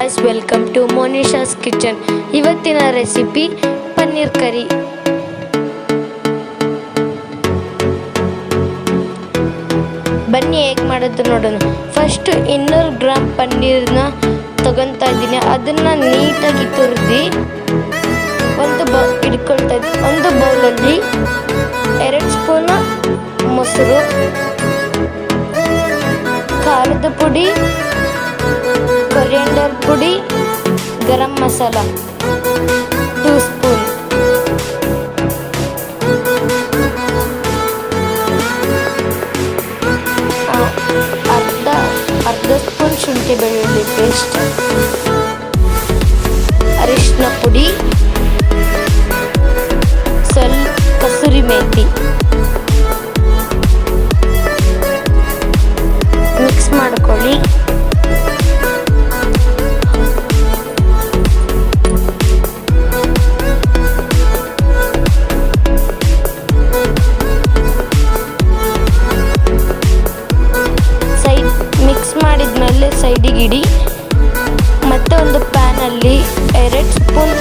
guys, welcome to Monisha's Kitchen. ಇವತ್ತಿನ recipe paneer ಕರಿ. ಬನ್ನಿ ಹೇಗೆ ಮಾಡೋದು ನೋಡೋಣ. ಫಸ್ಟ್ 200 ಗ್ರಾಮ್ ಪನ್ನೀರ್ನ ತಗೊತಾ ಇದ್ದೀನಿ. ಅದನ್ನು ನೀಟಾಗಿ ತುರಿದು ಒಂದು ಬೌಲಲ್ಲಿ 2 ಸ್ಪೂನ್ ಮೊಸರು, ಖಾರದ ಪುಡಿ, ಕೊರಿಯಂಡರ್ ಪುಡಿ, ಗರಂ ಮಸಾಲ 2 ಸ್ಪೂನ್, ಅರ್ಧ ಸ್ಪೂನ್ ಶುಂಠಿ ಬೆಳ್ಳುಳ್ಳಿ ಪೇಸ್ಟ್, ಅರಿಶಿನ ಪುಡಿ, ಸ್ವಲ್ಪ ಕಸೂರಿ ಮೇಥಿ ಮಿಕ್ಸ್ ಮಾಡ್ಕೊಳ್ಳಿ. ಮಿಕ್ಸ್ ಮಾಡಿದ್ಮೇಲೆ ಸೈಡಿಗೆ ಇಡಿ. ಮತ್ತೆ ಒಂದು ಪ್ಯಾನಲ್ಲಿ 2 ಸ್ಪೂನ್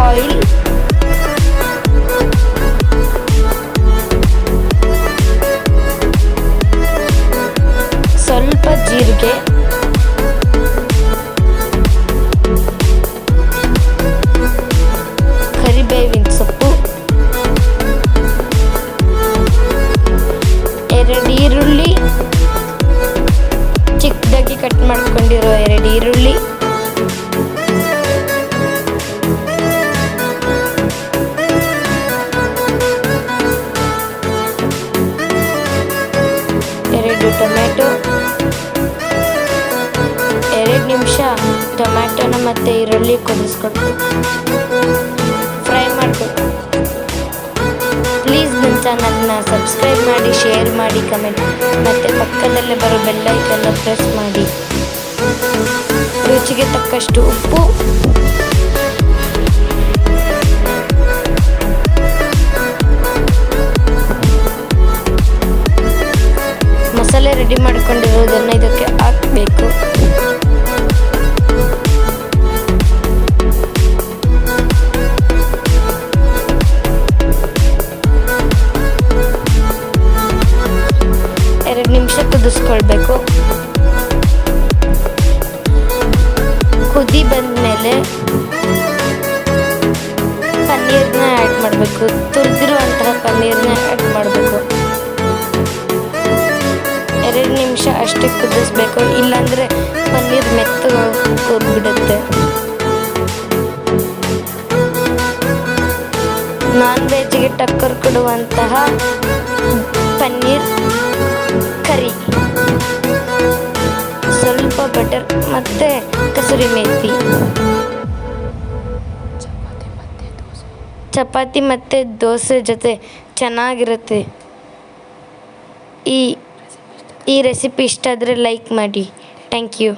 ಆಯಿಲ್, ಸ್ವಲ್ಪ ಜೀರಿಗೆ, ಕರಿಬೇವಿನ ಸೊಪ್ಪು, 2 ಈರುಳ್ಳಿ, ಚಿಕ್ಕದಾಗಿ ಕಟ್ ಮಾಡ್ಕೊಂಡಿರೋ 2 ಈರುಳ್ಳಿ, ಟೊಮೆಟೊ, 2 ನಿಮಿಷ ಟೊಮ್ಯಾಟೊನ ಮತ್ತು ಈರುಳ್ಳಿ ಕುದಿಸ್ಕೊಟ್ಟು ಫ್ರೈ ಮಾಡಬೇಕು. ಪ್ಲೀಸ್ ನನ್ನ ಚಾನಲ್ನ ಸಬ್ಸ್ಕ್ರೈಬ್ ಮಾಡಿ, ಶೇರ್ ಮಾಡಿ, ಕಮೆಂಟ್ ಮತ್ತು ಪಕ್ಕದಲ್ಲೇ ಬರೋ ಬೆಲ್ ಐಕನ್ನ ಪ್ರೆಸ್ ಮಾಡಿ. ರುಚಿಗೆ ತಕ್ಕಷ್ಟು ಉಪ್ಪು, ಮಸಾಲೆ ರೆಡಿ ಮಾಡಿಕೊಂಡಿರೋದನ್ನು ಇದಕ್ಕೆ ಹಾಕಬೇಕು. ಎರಡು ನಿಮಿಷ ಕುದಿಸ್ಕೊಳ್ಬೇಕು. ಕುದಿ ಬಂದಮೇಲೆ ಪನ್ನೀರ್ನ ಆ್ಯಡ್ ಮಾಡಬೇಕು. ತುರಿದಿರುವಂತಹ ಪನ್ನೀರ್ನ ಆ್ಯಡ್ ಮಾಡಬೇಕು. 2 ನಿಮಿಷ ಅಷ್ಟೇ ಕುದಿಸ್ಬೇಕು, ಇಲ್ಲಾಂದರೆ ಪನ್ನೀರ್ ಮೆತ್ತಗಾಗ್ಬಿಡುತ್ತೆ. ನಾನ್ ವೆಜ್ಗೆ ಟಕ್ಕರ್ ಕೊಡುವಂತಹ ಪನ್ನೀರ್ ಕರಿ, ಸ್ವಲ್ಪ ಬಟರ್ ಮತ್ತು ಕಸೂರಿ ಮೇಥಿ, ಚಪಾತಿ ಮತ್ತು ದೋಸೆ ಜೊತೆ ಚೆನ್ನಾಗಿರುತ್ತೆ. ಈ ರೆಸಿಪಿ ಇಷ್ಟ ಆದರೆ ಲೈಕ್ ಮಾಡಿ. Thank you.